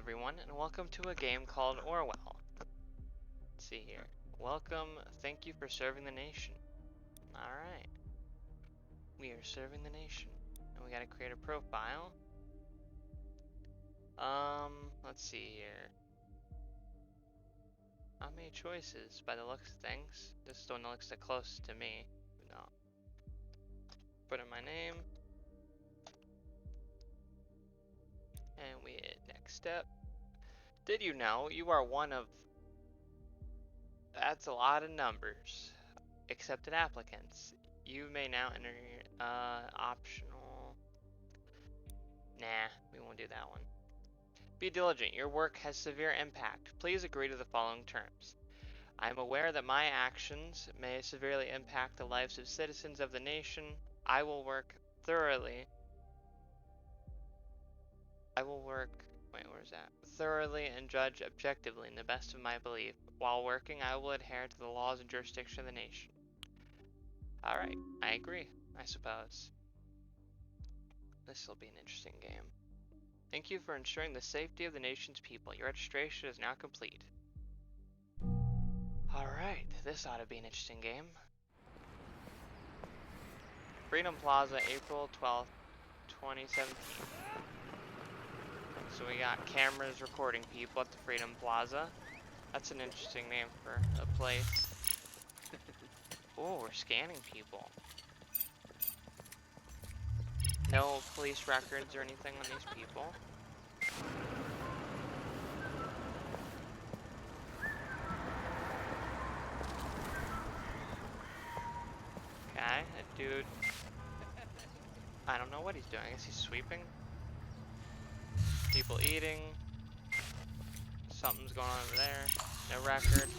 everyone, and welcome to a game called Orwell. Let's see here. Welcome, thank you for serving the nation. Alright. We are serving the nation. And we gotta create a profile. Let's see here. Not many choices by the looks of things. This is the one that looks the closest to me. No. Put in my name. And we hit next step. Did you know you are one of... That's a lot of numbers. Accepted applicants. You may now enter optional. Nah, we won't do that one. Be diligent. Your work has severe impact. Please agree to the following terms. I am aware that my actions may severely impact the lives of citizens of the nation. I will work thoroughly. Thoroughly and judge objectively in the best of my belief. While working, I will adhere to the laws and jurisdiction of the nation. Alright, I agree, I suppose. This will be an interesting game. Thank you for ensuring the safety of the nation's people. Your registration is now complete. Alright, this ought to be an interesting game. Freedom Plaza, April 12th, 2017. So we got cameras recording people at the Freedom Plaza. That's an interesting name for a place. Oh, we're scanning people. No police records or anything on these people. Okay, a dude. I don't know what he's doing. I guess he's sweeping. People eating. Something's going on over there. No record.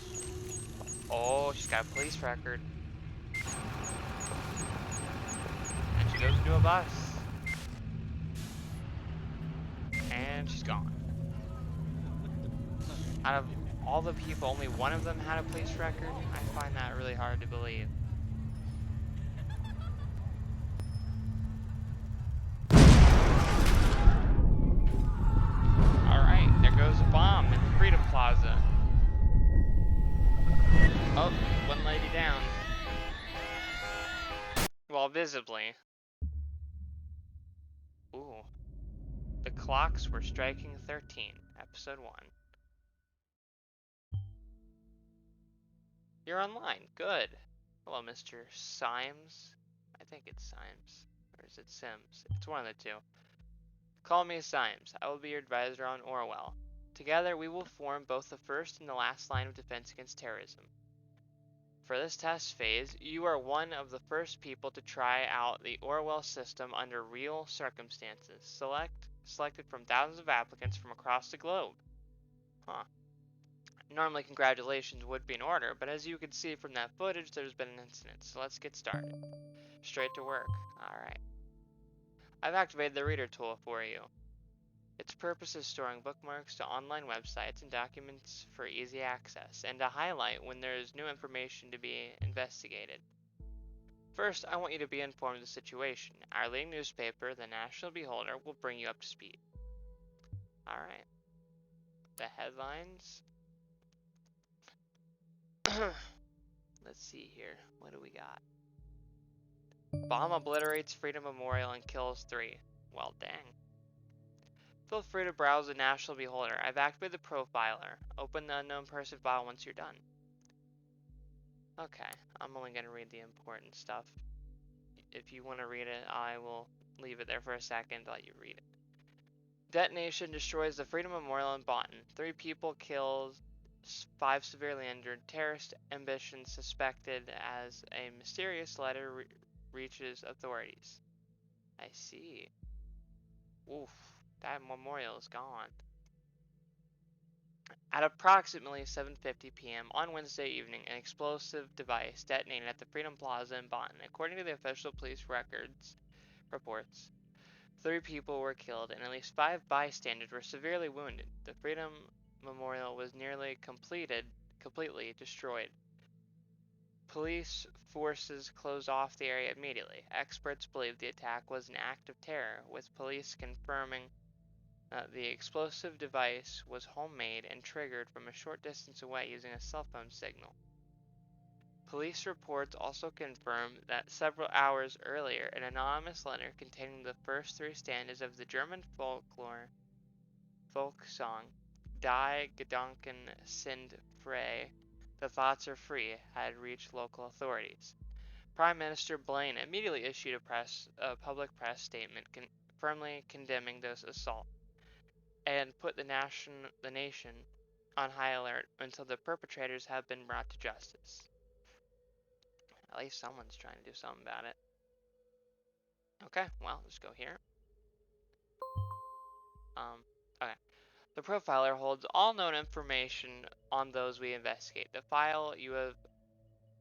Oh, she's got a police record. And she goes into a bus. And she's gone. Out of all the people, only one of them had a police record? I find that really hard to believe. Alright, there goes a bomb in the Freedom Plaza. Oh, one lady down. Well, visibly. Ooh. The clocks were striking 13, episode 1. You're online. Good. Hello, Mr. Symes. I think it's Symes. Or is it Sims? It's one of the two. Call me Symes. I will be your advisor on Orwell. Together, we will form both the first and the last line of defense against terrorism. For this test phase, you are one of the first people to try out the Orwell system under real circumstances. Selected from thousands of applicants from across the globe. Huh. Normally, congratulations would be in order, but as you can see from that footage, there's been an incident, so let's get started. Straight to work. Alright. I've activated the reader tool for you. Its purpose is storing bookmarks to online websites and documents for easy access, and to highlight when there is new information to be investigated. First, I want you to be informed of the situation. Our leading newspaper, the National Beholder, will bring you up to speed. Alright. The headlines. Let's see here. What do we got? Bomb obliterates Freedom Memorial and kills 3. Well, dang. Feel free to browse the National Beholder. I've activated the profiler. Open the unknown person file once you're done. Okay, I'm only going to read the important stuff. If you want to read it, I will leave it there for a second to let you read it. Detonation destroys the Freedom Memorial in Bonton. 3 people killed, 5 severely injured. Terrorist ambition suspected as a mysterious letter reaches authorities. I see. Oof, that memorial is gone. At approximately 7:50 p.m. on Wednesday evening, an explosive device detonated at the Freedom Plaza in Bonton. According to the official police reports, 3 people were killed and at least 5 bystanders were severely wounded. The Freedom Memorial was nearly completely destroyed. Police forces closed off the area immediately. Experts believe the attack was an act of terror, with police confirming The explosive device was homemade and triggered from a short distance away using a cell phone signal. Police reports also confirm that several hours earlier, an anonymous letter containing the first three stanzas of the German folk song Die Gedanken sind frei, the thoughts are free, had reached local authorities. Prime Minister Blaine immediately issued a public press statement firmly condemning this assault and put the nation on high alert until the perpetrators have been brought to justice. At least someone's trying to do something about it. Okay, well, let's go here. Okay. The profiler holds all known information on those we investigate. The file you have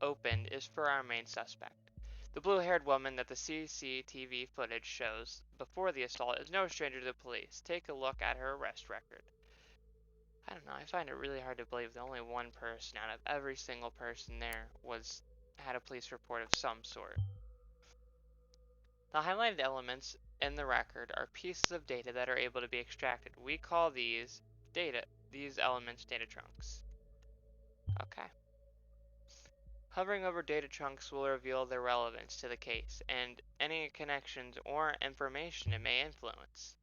opened is for our main suspect. The blue-haired woman that the CCTV footage shows before the assault is no stranger to the police. Take a look at her arrest record. I don't know, I find it really hard to believe that only one person out of every single person there had a police report of some sort. The highlighted elements in the record are pieces of data that are able to be extracted. We call these elements data chunks. Okay. Hovering over data chunks will reveal their relevance to the case and any connections or information it may influence.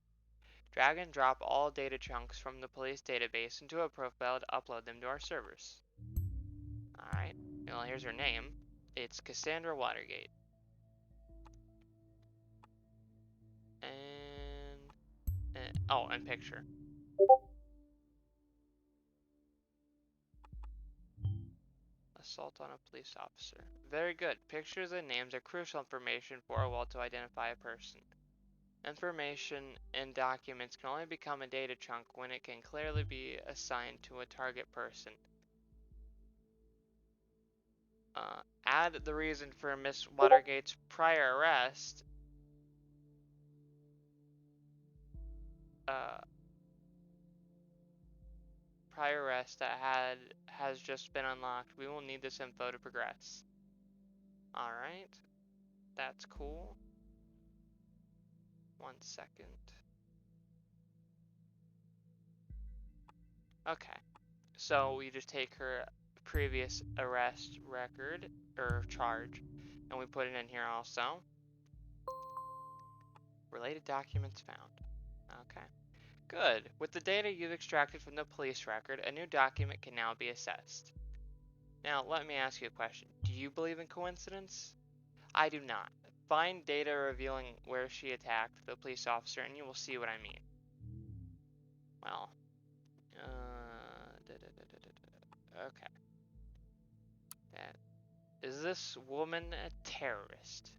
Drag and drop all data chunks from the police database into a profile to upload them to our servers. Alright, well, here's her name. It's Cassandra Watergate. And picture. Assault on a police officer. Very good. Pictures and names are crucial information for Orwell to identify a person. Information in documents can only become a data chunk when it can clearly be assigned to a target person. Add the reason for Miss Watergate's prior arrest. That has just been unlocked. We will need this info to progress. Alright. That's cool. 1 second. Okay. So we just take her previous arrest record, or charge, and we put it in here also. Related documents found. Okay. Good. With the data you've extracted from the police record, a new document can now be assessed. Now, let me ask you a question. Do you believe in coincidence? I do not. Find data revealing where she attacked the police officer, and you will see what I mean. Well, okay. Is this woman a terrorist?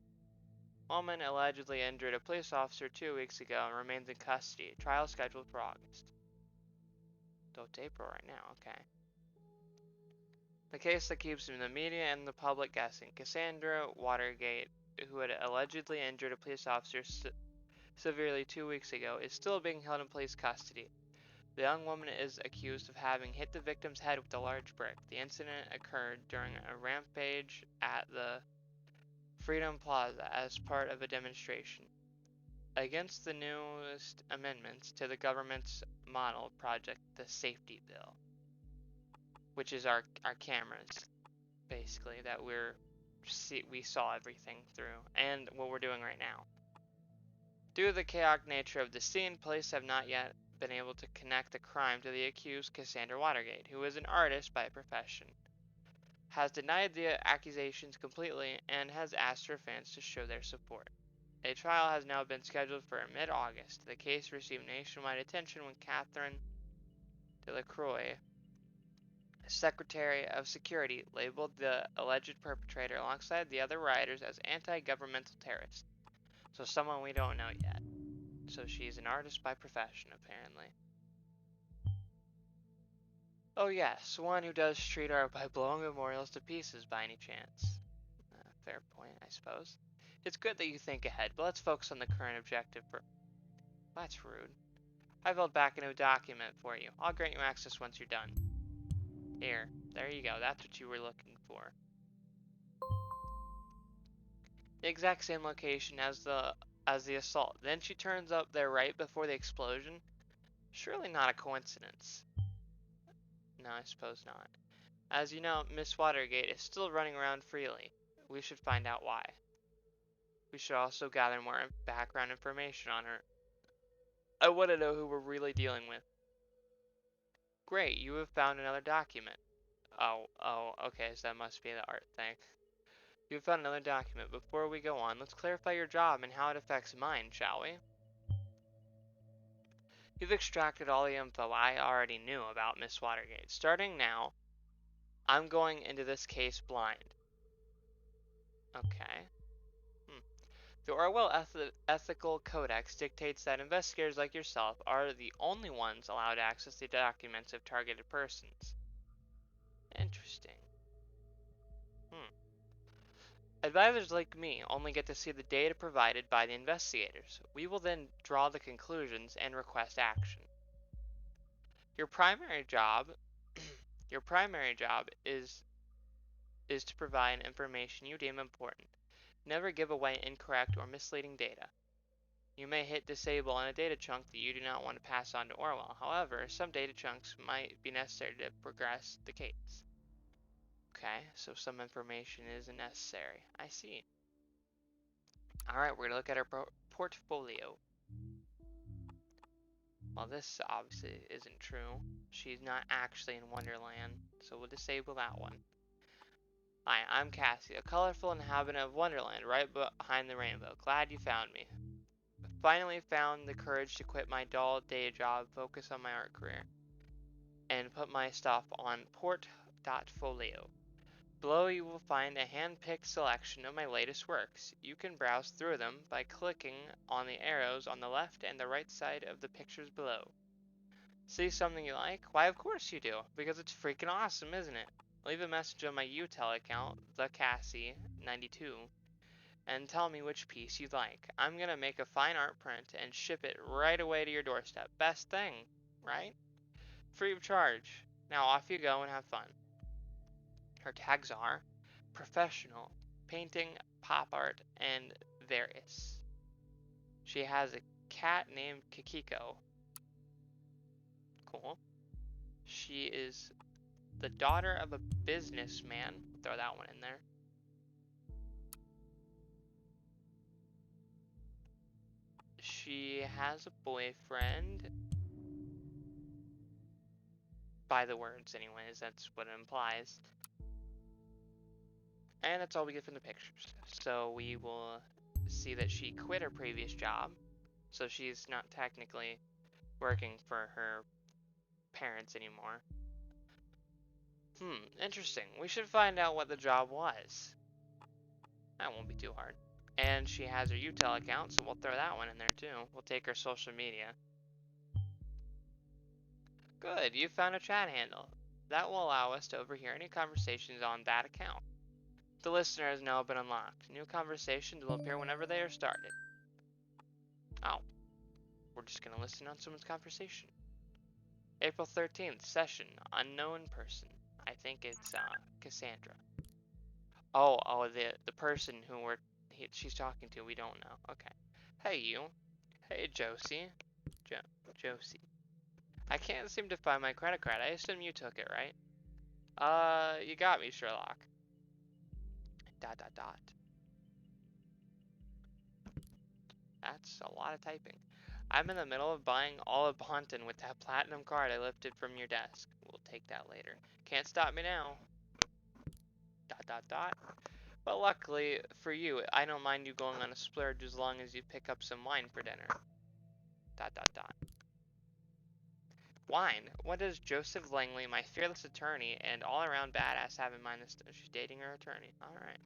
Woman allegedly injured a police officer 2 weeks ago and remains in custody. Trial scheduled for August. So it's April right now, okay. The case that keeps the media and the public guessing. Cassandra Watergate, who had allegedly injured a police officer severely 2 weeks ago, is still being held in police custody. The young woman is accused of having hit the victim's head with a large brick. The incident occurred during a rampage at the Freedom Plaza as part of a demonstration against the newest amendments to the government's model project, the Safety Bill, which is our cameras, basically, that we saw everything through, and what we're doing right now. Due to the chaotic nature of the scene, police have not yet been able to connect the crime to the accused Cassandra Watergate, who is an artist by profession, has denied the accusations completely, and has asked her fans to show their support. A trial has now been scheduled for mid-August. The case received nationwide attention when Catherine Delacroix, Secretary of Security, labeled the alleged perpetrator alongside the other rioters as anti-governmental terrorists. So someone we don't know yet. So she's an artist by profession, apparently. Oh yes, one who does street art by blowing memorials to pieces by any chance. Fair point, I suppose. It's good that you think ahead, but let's focus on the current objective for... That's rude. I've held back a new document for you. I'll grant you access once you're done. Here, there you go. That's what you were looking for. The exact same location as the assault. Then she turns up there right before the explosion. Surely not a coincidence. No, I suppose not. As you know, Miss Watergate is still running around freely. We should find out why. We should also gather more background information on her. I want to know who we're really dealing with. Great, you have found another document. Oh, okay, so that must be the art thing. You have found another document. Before we go on, let's clarify your job and how it affects mine, shall we? You've extracted all the info I already knew about Miss Watergate. Starting now, I'm going into this case blind. Okay. The Ethical Codex dictates that investigators like yourself are the only ones allowed to access the documents of targeted persons. Interesting. Hmm. Advisors like me only get to see the data provided by the investigators. We will then draw the conclusions and request action. Your primary job your primary job is to provide information you deem important. Never give away incorrect or misleading data. You may hit disable on a data chunk that you do not want to pass on to Orwell. However, some data chunks might be necessary to progress the case. Okay, so some information isn't necessary. I see. Alright, we're going to look at our portfolio. Well, this obviously isn't true. She's not actually in Wonderland, so we'll disable that one. Hi, I'm Cassie, a colorful inhabitant of Wonderland, right behind the rainbow. Glad you found me. Finally found the courage to quit my dull day job, focus on my art career, and put my stuff on portfolio. Below you will find a hand-picked selection of my latest works. You can browse through them by clicking on the arrows on the left and the right side of the pictures below. See something you like? Why, of course you do, because it's freaking awesome, isn't it? Leave a message on my UTEL account, thecassie92, and tell me which piece you'd like. I'm gonna make a fine art print and ship it right away to your doorstep. Best thing, right? Free of charge. Now off you go and have fun. Her tags are professional, painting, pop art, and various. She has a cat named Kikiko. Cool. She is the daughter of a businessman. Throw that one in there. She has a boyfriend. By the words, anyways, that's what it implies. And that's all we get from the pictures. So we will see that she quit her previous job. So she's not technically working for her parents anymore. Interesting. We should find out what the job was. That won't be too hard. And she has her UTEL account, so we'll throw that one in there too. We'll take her social media. Good, you found a chat handle. That will allow us to overhear any conversations on that account. The listener has now been unlocked. New conversations will appear whenever they are started. Oh, we're just going to listen on someone's conversation. April 13th, session, unknown person. I think it's Cassandra. Oh, the person who she's talking to, we don't know. Okay. Hey, you. Hey, Josie. Josie. I can't seem to find my credit card. I assume you took it, right? You got me, Sherlock. ... That's a lot of typing. I'm in the middle of buying all of Bonton with that platinum card I lifted from your desk. We'll take that later. Can't stop me now. ... But luckily for you, I don't mind you going on a splurge as long as you pick up some wine for dinner. ... Wine? What does Joseph Langley, my fearless attorney and all-around badass, have in mind this time? She's dating her attorney. Alright.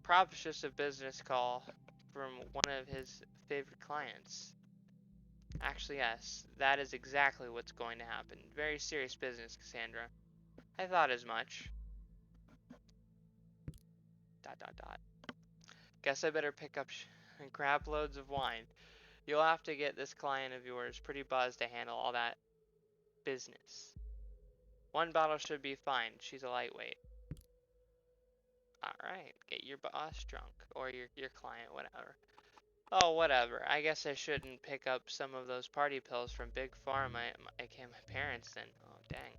Probably just a business call from one of his favorite clients. Actually, yes. That is exactly what's going to happen. Very serious business, Cassandra. I thought as much. ... Guess I better pick up and grab loads of wine. You'll have to get this client of yours pretty buzzed to handle all that business. One bottle should be fine. She's a lightweight. Alright, get your boss drunk. Or your client, whatever. Oh, whatever. I guess I shouldn't pick up some of those party pills from Big Pharma. I came my parents then. Oh, dang.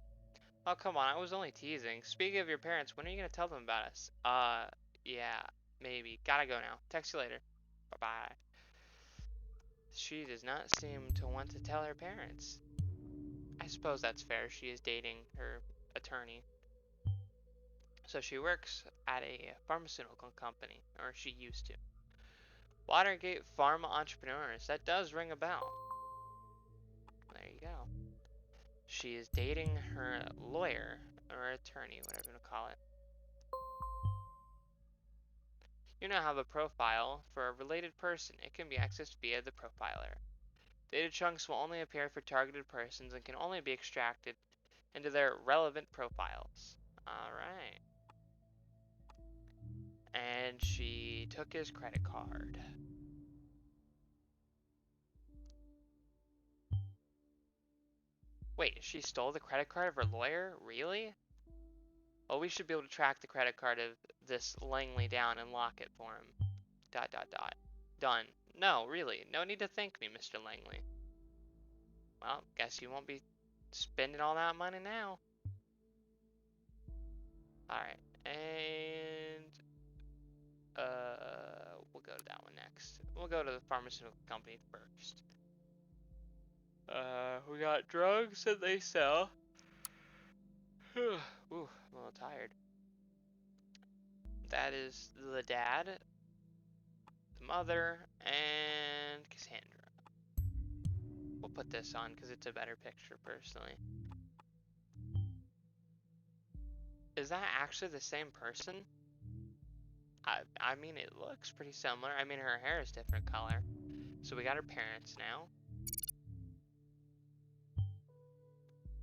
Oh, come on. I was only teasing. Speaking of your parents, when are you gonna tell them about us? Yeah, maybe. Gotta go now. Text you later. Bye-bye. She does not seem to want to tell her parents. I suppose that's fair. She is dating her attorney. So she works at a pharmaceutical company, or she used to. Watergate Pharma Entrepreneurs. That does ring a bell. There you go. She is dating her lawyer, or attorney, whatever you want to call it. You now have a profile for a related person. It can be accessed via the profiler. Data chunks will only appear for targeted persons and can only be extracted into their relevant profiles. Alright. And she took his credit card. Wait, she stole the credit card of her lawyer? Really? Well, we should be able to track the credit card of this Langley down and lock it for him. ... Done. No, really. No need to thank me, Mr. Langley. Well, guess you won't be spending all that money now. Alright. And we'll go to that one next. We'll go to the pharmaceutical company first. We got drugs that they sell. Ooh, I'm a little tired. That is the dad, the mother, and Cassandra. We'll put this on because it's a better picture, personally. Is that actually the same person? I mean, it looks pretty similar. I mean, her hair is different color. So we got her parents now.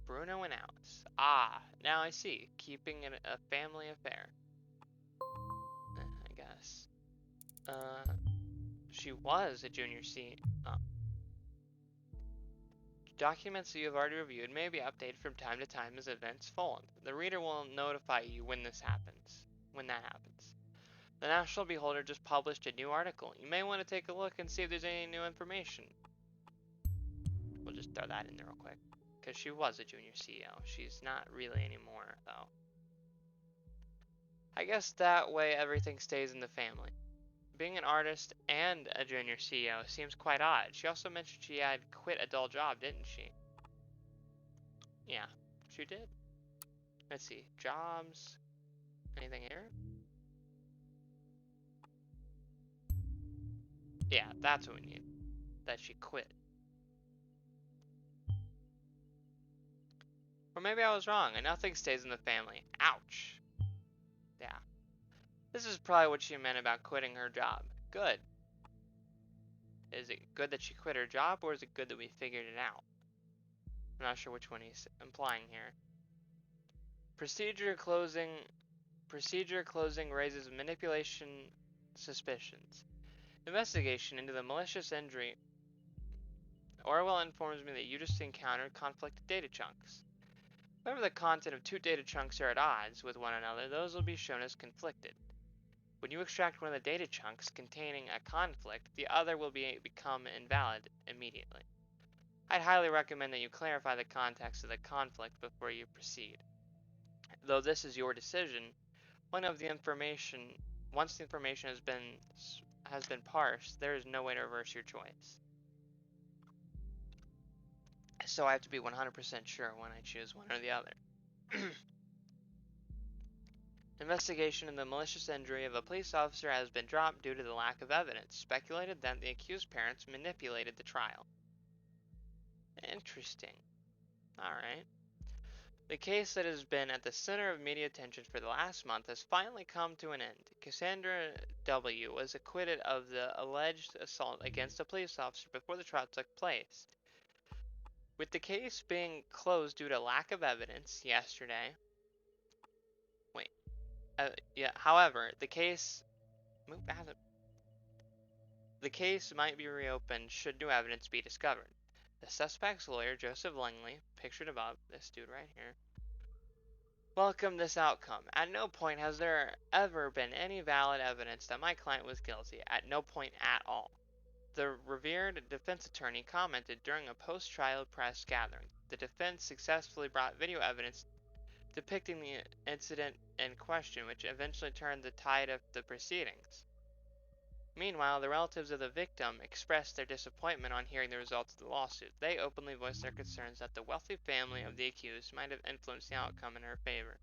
Bruno and Alice. Ah, now I see. Keeping it a family affair. I guess. She was a junior C. Documents that you have already reviewed may be updated from time to time as events fold. The reader will notify you when this happens. When that happens. The National Beholder just published a new article. You may want to take a look and see if there's any new information. We'll just throw that in there real quick. Because she was a junior CEO. She's not really anymore, though. I guess that way everything stays in the family. Being an artist and a junior CEO seems quite odd. She also mentioned she had quit a dull job, didn't she? Yeah, she did. Let's see. Jobs. Anything here? Yeah, that's what we need. That she quit. Or maybe I was wrong and nothing stays in the family. Ouch. Yeah. This is probably what she meant about quitting her job. Good. Is it good that she quit her job, or is it good that we figured it out? I'm not sure which one he's implying here. Procedure closing raises manipulation suspicions. Investigation into the malicious injury. Orwell informs me that you just encountered conflicted data chunks. Whenever the content of two data chunks are at odds with one another, those will be shown as conflicted. When you extract one of the data chunks containing a conflict, the other will become invalid immediately. I'd highly recommend that you clarify the context of the conflict before you proceed. Though this is your decision, once the information has been parsed, there is no way to reverse your choice. So I have to be 100% sure when I choose one or the other. Investigation into the malicious injury of a police officer has been dropped due to the lack of evidence. Speculated that the accused parents manipulated the trial. Interesting. Alright. The case that has been at the center of media attention for the last month has finally come to an end. Cassandra W. was acquitted of the alleged assault against a police officer before the trial took place. With the case being closed due to lack of evidence yesterday. Wait. However, the case might be reopened should new evidence be discovered. The suspect's lawyer, Joseph Langley, pictured above, this dude right here, welcomed this outcome. At no point has there ever been any valid evidence that my client was guilty. At no point at all. The revered defense attorney commented during a post-trial press gathering. The defense successfully brought video evidence depicting the incident in question, which eventually turned the tide of the proceedings. Meanwhile, the relatives of the victim expressed their disappointment on hearing the results of the lawsuit. They openly voiced their concerns that the wealthy family of the accused might have influenced the outcome in her favor.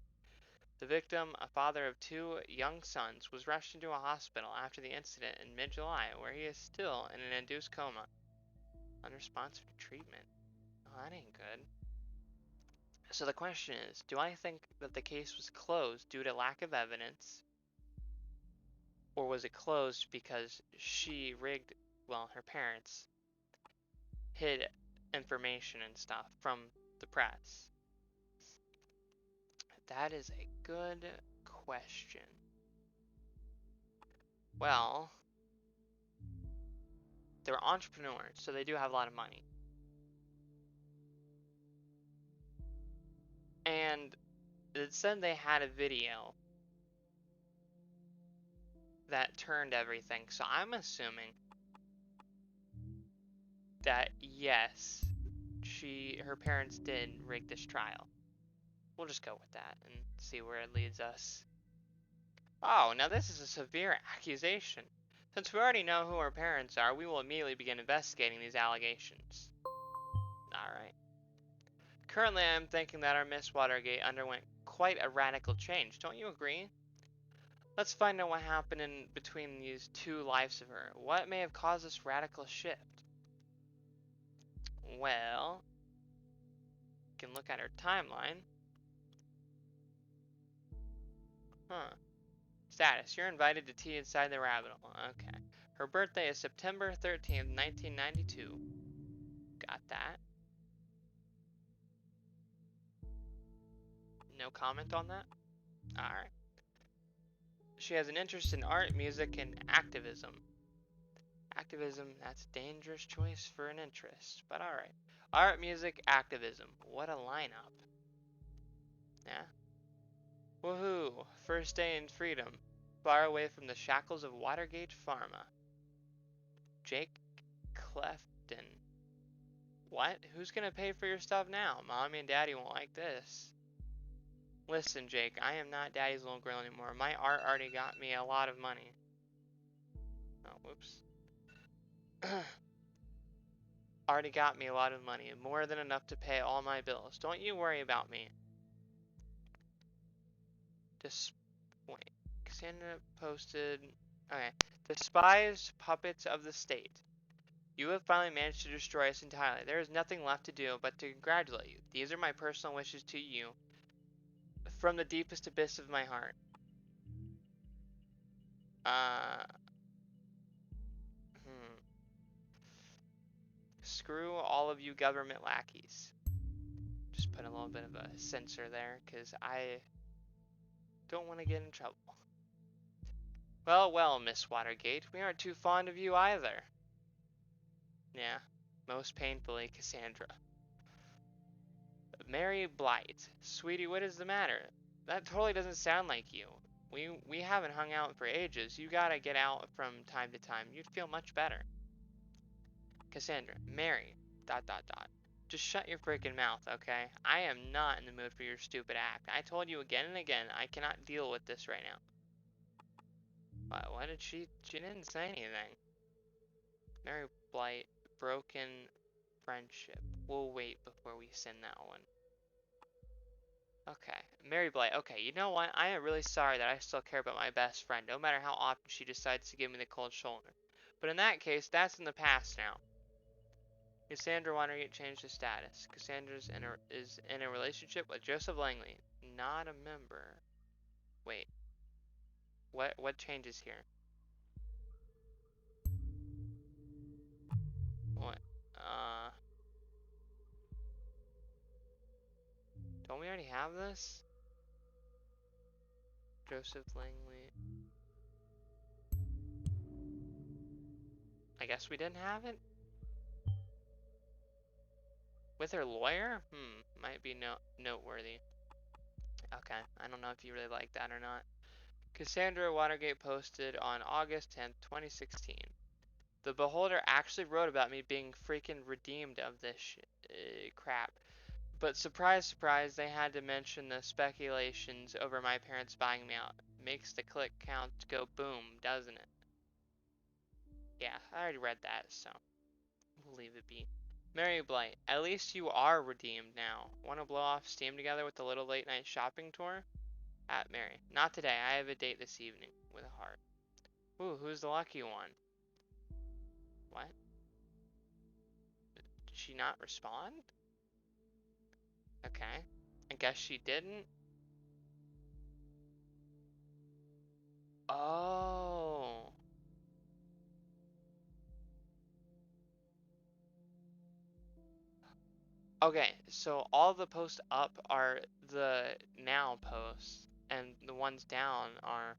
The victim, a father of two young sons, was rushed into a hospital after the incident in mid-July, where he is still in an induced coma, unresponsive to treatment. Oh, that ain't good. So the question is, do I think that the case was closed due to lack of evidence, or was it closed because her parents hid information and stuff from the press? That is a good question. Well, they're entrepreneurs, so they do have a lot of money. And it said they had a video that turned everything, so I'm assuming that yes, her parents did rig this trial. We'll just go with that and see where it leads us. Oh, now this is a severe accusation. Since we already know who her parents are, we will immediately begin investigating these allegations. Alright. Currently, I am thinking that our Miss Watergate underwent quite a radical change. Don't you agree? Let's find out what happened in between these two lives of her. What may have caused this radical shift? Well, you can look at her timeline. Huh. Status. You're invited to tea inside the rabbit hole. Okay. Her birthday is September 13th, 1992. Got that. No comment on that? Alright. She has an interest in art, music, and activism. Activism, that's a dangerous choice for an interest, but alright. Art, music, activism. What a lineup. Yeah. Woohoo! First day in freedom. Far away from the shackles of Watergate Pharma. Jake Clefton. What? Who's gonna pay for your stuff now? Mommy and Daddy won't like this. Listen, Jake, I am not Daddy's little girl anymore. My art already got me a lot of money. Oh, whoops. Already got me a lot of money. More than enough to pay all my bills. Don't you worry about me. Wait. Cassandra posted... Okay. Despised puppets of the state. You have finally managed to destroy us entirely. There is nothing left to do but to congratulate you. These are my personal wishes to you. From the deepest abyss of my heart. Screw all of you government lackeys. Just put a little bit of a censor there, because I don't want to get in trouble. Well, well, Miss Watergate, we aren't too fond of you either. Yeah, most painfully, Cassandra. Mary Blight. Sweetie, what is the matter? That totally doesn't sound like you. We haven't hung out for ages. You gotta get out from time to time. You'd feel much better. Cassandra. Mary. ... Just shut your freaking mouth, okay? I am not in the mood for your stupid act. I told you again and again, I cannot deal with this right now. What did she didn't say anything. Mary Blight, broken friendship. We'll wait before we send that one. Okay, Mary Blight. Okay, you know what? I am really sorry that I still care about my best friend, no matter how often she decides to give me the cold shoulder. But in that case, that's in the past now. Cassandra Watergate changed his status. Cassandra is in a relationship with Joseph Langley, not a member. Wait. What changes here? What? Don't we already have this? Joseph Langley. I guess we didn't have it? With her lawyer? Might be noteworthy. Okay, I don't know if you really like that or not. Cassandra Watergate posted on August 10th, 2016. The Beholder actually wrote about me being freaking redeemed of this crap. But surprise, surprise, they had to mention the speculations over my parents buying me out. Makes the click count go boom, doesn't it? Yeah, I already read that, so we'll leave it be. Mary Blight, at least you are redeemed now. Want to blow off steam together with a little late night shopping tour? At Mary, not today. I have a date this evening with a heart. Ooh, who's the lucky one? What? Did she not respond? Okay. I guess she didn't. Oh. Okay, so all the posts up are the now posts, and the ones down are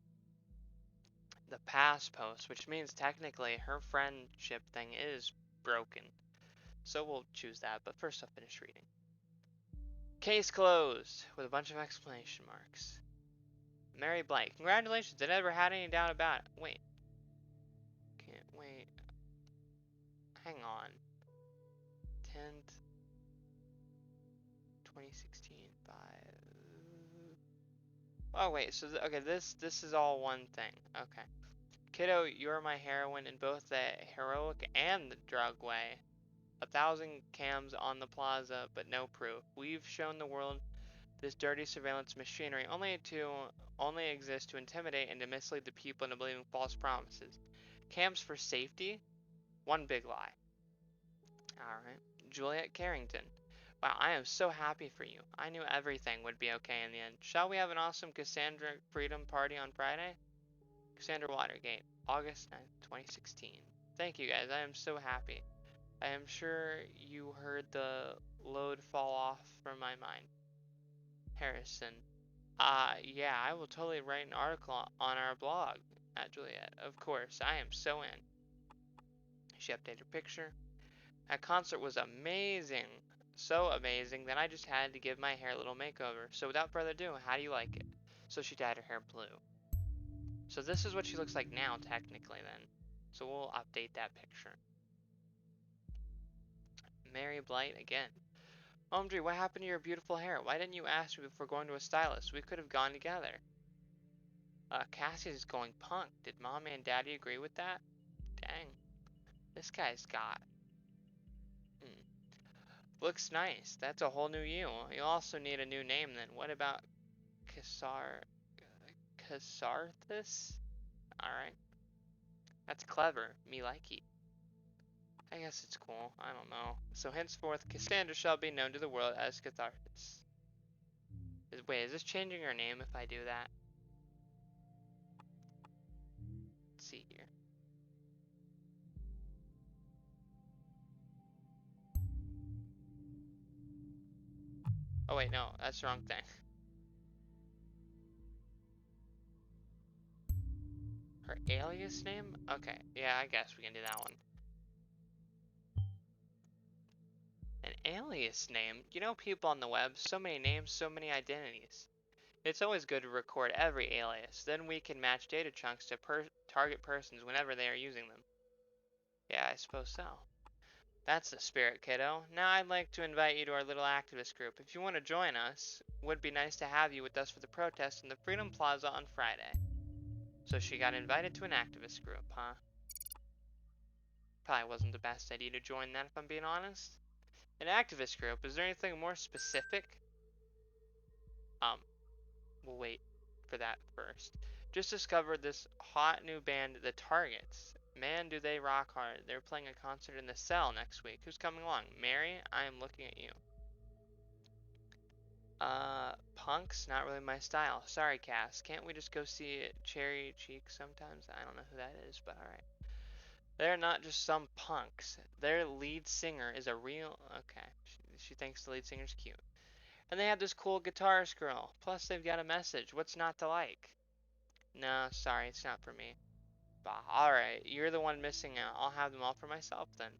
the past posts, which means technically her friendship thing is broken. So we'll choose that, but first I'll finish reading. Case closed, with a bunch of exclamation marks. Mary Blank, congratulations, I never had any doubt about it. Wait. Can't wait. Hang on. 10th, 2016, 5. Oh wait, so okay, this is all one thing. Okay. Kiddo, you're my heroine in both the heroic and the drug way. 1,000 cams on the plaza, but no proof. We've shown the world this dirty surveillance machinery only exists to intimidate and to mislead the people into believing false promises. Cams for safety? One big lie. Alright. Juliet Carrington. Wow, I am so happy for you. I knew everything would be okay in the end. Shall we have an awesome Cassandra Freedom Party on Friday? Cassandra Watergate, August 9th, 2016. Thank you guys, I am so happy. I am sure you heard the load fall off from my mind. Harrison. Yeah, I will totally write an article on our blog at Juliet. Of course, I am so in. She updated her picture. That concert was amazing. So amazing that I just had to give my hair a little makeover. So without further ado, how do you like it? So she dyed her hair blue. So this is what she looks like now, technically, then. So we'll update that picture. Mary Blight again. Omdri, what happened to your beautiful hair? Why didn't you ask me before going to a stylist? We could have gone together. Cassie's going punk. Did Mom and Daddy agree with that? Dang. This guy's got... Hmm. Looks nice. That's a whole new you. You also need a new name then. What about Casarthus? Alright. That's clever. Me likey. I guess it's cool. I don't know. So henceforth, Cassandra shall be known to the world as Catharsis. Wait, is this changing her name if I do that? Let's see here. Oh wait, no, that's the wrong thing. Her alias name? Okay, yeah, I guess we can do that one. An alias name? You know, people on the web, so many names, so many identities. It's always good to record every alias, then we can match data chunks to target persons whenever they are using them. Yeah, I suppose so. That's the spirit, kiddo. Now I'd like to invite you to our little activist group. If you want to join us, would be nice to have you with us for the protest in the Freedom Plaza on Friday. So she got invited to an activist group, huh? Probably wasn't the best idea to join that if I'm being honest. An activist group, is there anything more specific? We'll wait for that first. Just discovered this hot new band, The Targets. Man, do they rock hard. They're playing a concert in the Cell next week. Who's coming along? Mary, I am looking at you. Punk's not really my style. Sorry, Cass. Can't we just go see Cherry Cheek sometimes? I don't know who that is, but alright. They're not just some punks. Their lead singer is a real... Okay. She thinks the lead singer's cute. And they have this cool guitarist girl. Plus, they've got a message. What's not to like? No, sorry, it's not for me. Bah, alright, you're the one missing out. I'll have them all for myself then.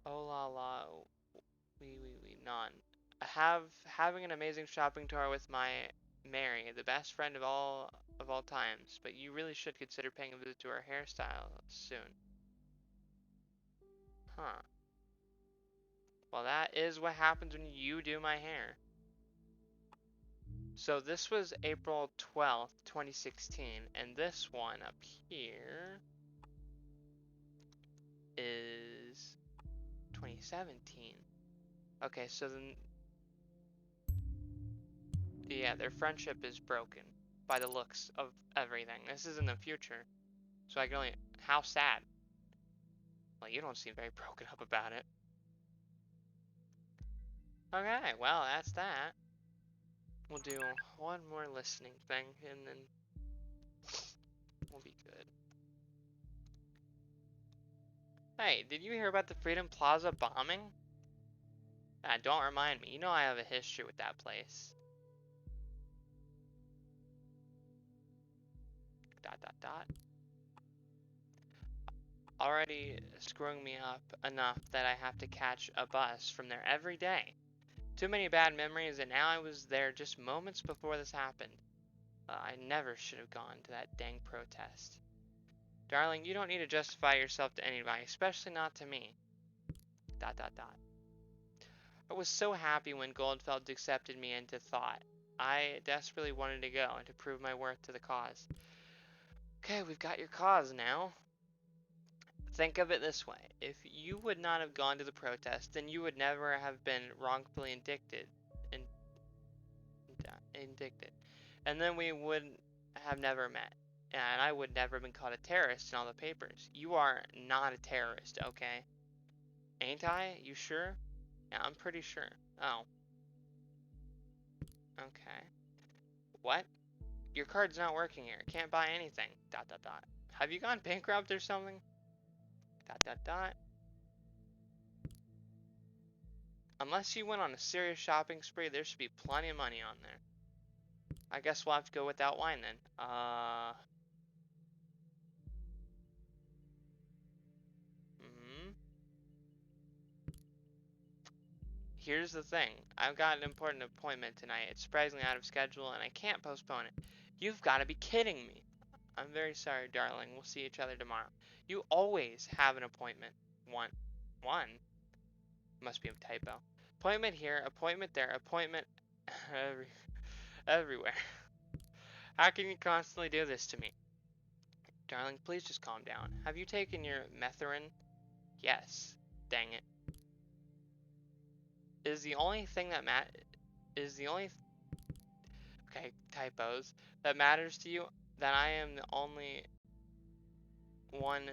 Oh la la, we none. Having an amazing shopping tour with my Mary, the best friend of of all times, but you really should consider paying a visit to our hairstyle soon. Huh. Well, that is what happens when you do my hair. So this was April 12th, 2016, and this one up here is 2017. Okay, so then, yeah, their friendship is broken by the looks of everything. This is in the future, so I can only, how sad. Well, you don't seem very broken up about it. Okay, well, that's that. We'll do one more listening thing, and then we'll be good. Hey, did you hear about the Freedom Plaza bombing? Ah, don't remind me. You know I have a history with that place. Dot dot dot. Already screwing me up enough that I have to catch a bus from there every day. Too many bad memories, and now I was there just moments before this happened. I never should have gone to that dang protest. Darling, you don't need to justify yourself to anybody, especially not to me. Dot dot dot. I was so happy when Goldfeld accepted me into thought. I desperately wanted to go and to prove my worth to the cause. Okay, we've got your cause now. Think of it this way. If you would not have gone to the protest, then you would never have been wrongfully indicted. And then we would have never met. And I would never have been called a terrorist in all the papers. You are not a terrorist, okay? Ain't I? You sure? Yeah, I'm pretty sure. Oh. Okay. What? Your card's not working here. Can't buy anything. Dot dot dot. Have you gone bankrupt or something? Dot dot dot. Unless you went on a serious shopping spree, there should be plenty of money on there. I guess we'll have to go without wine then. Here's the thing. I've got an important appointment tonight. It's surprisingly out of schedule and I can't postpone it. You've got to be kidding me. I'm very sorry, darling. We'll see each other tomorrow. You always have an appointment. One? Must be a typo. Appointment here, appointment there, appointment everywhere. How can you constantly do this to me? Darling, please just calm down. Have you taken your Metherin? Yes. Dang it. Is the only thing that okay, typos, that matters to you that I am the only one,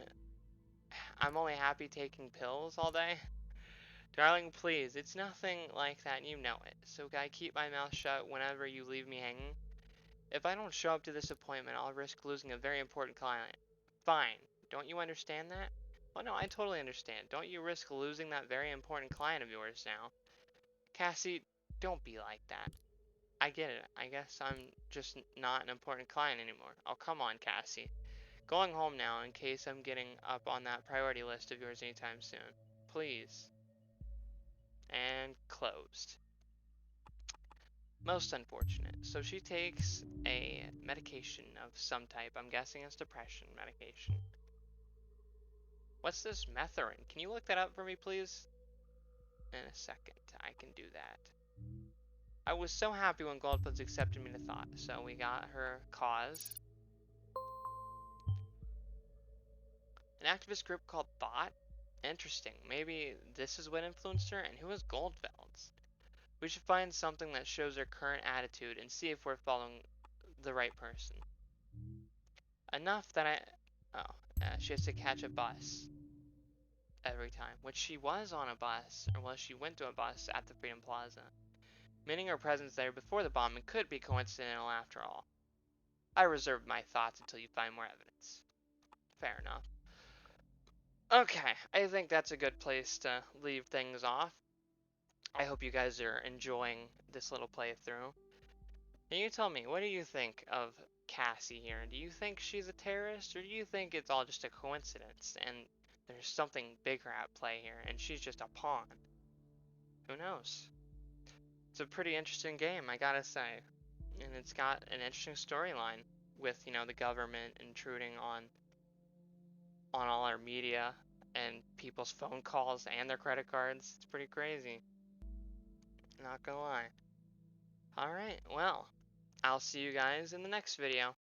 I'm only happy taking pills all day? Darling, please, it's nothing like that and you know it. So can I keep my mouth shut whenever you leave me hanging? If I don't show up to this appointment, I'll risk losing a very important client. Fine. Don't you understand that? Oh no, I totally understand. Don't you risk losing that very important client of yours now? Cassie, don't be like that. I get it. I guess I'm just not an important client anymore. Oh, come on, Cassie. Going home now in case I'm getting up on that priority list of yours anytime soon. Please. And closed. Most unfortunate. So she takes a medication of some type. I'm guessing it's depression medication. What's this Metherin? Can you look that up for me, please? In a second. I can do that. I was so happy when Goldfoots accepted me to thought. So we got her cause. An activist group called Thought? Interesting. Maybe this is what influenced her? And who is Goldfelds? We should find something that shows her current attitude and see if we're following the right person. Enough that she has to catch a bus every time. Which she was on a bus, or well, she went to a bus at the Freedom Plaza. Meaning her presence there before the bombing could be coincidental after all. I reserve my thoughts until you find more evidence. Fair enough. Okay, I think that's a good place to leave things off. I hope you guys are enjoying this little playthrough. Can you tell me, what do you think of Cassie here? Do you think she's a terrorist, or do you think it's all just a coincidence and there's something bigger at play here and she's just a pawn? Who knows? It's a pretty interesting game, I gotta say. And it's got an interesting storyline. with, you know, the government intruding on all our media and people's phone calls and their credit cards. It's pretty crazy. Not gonna lie. Alright, well, I'll see you guys in the next video.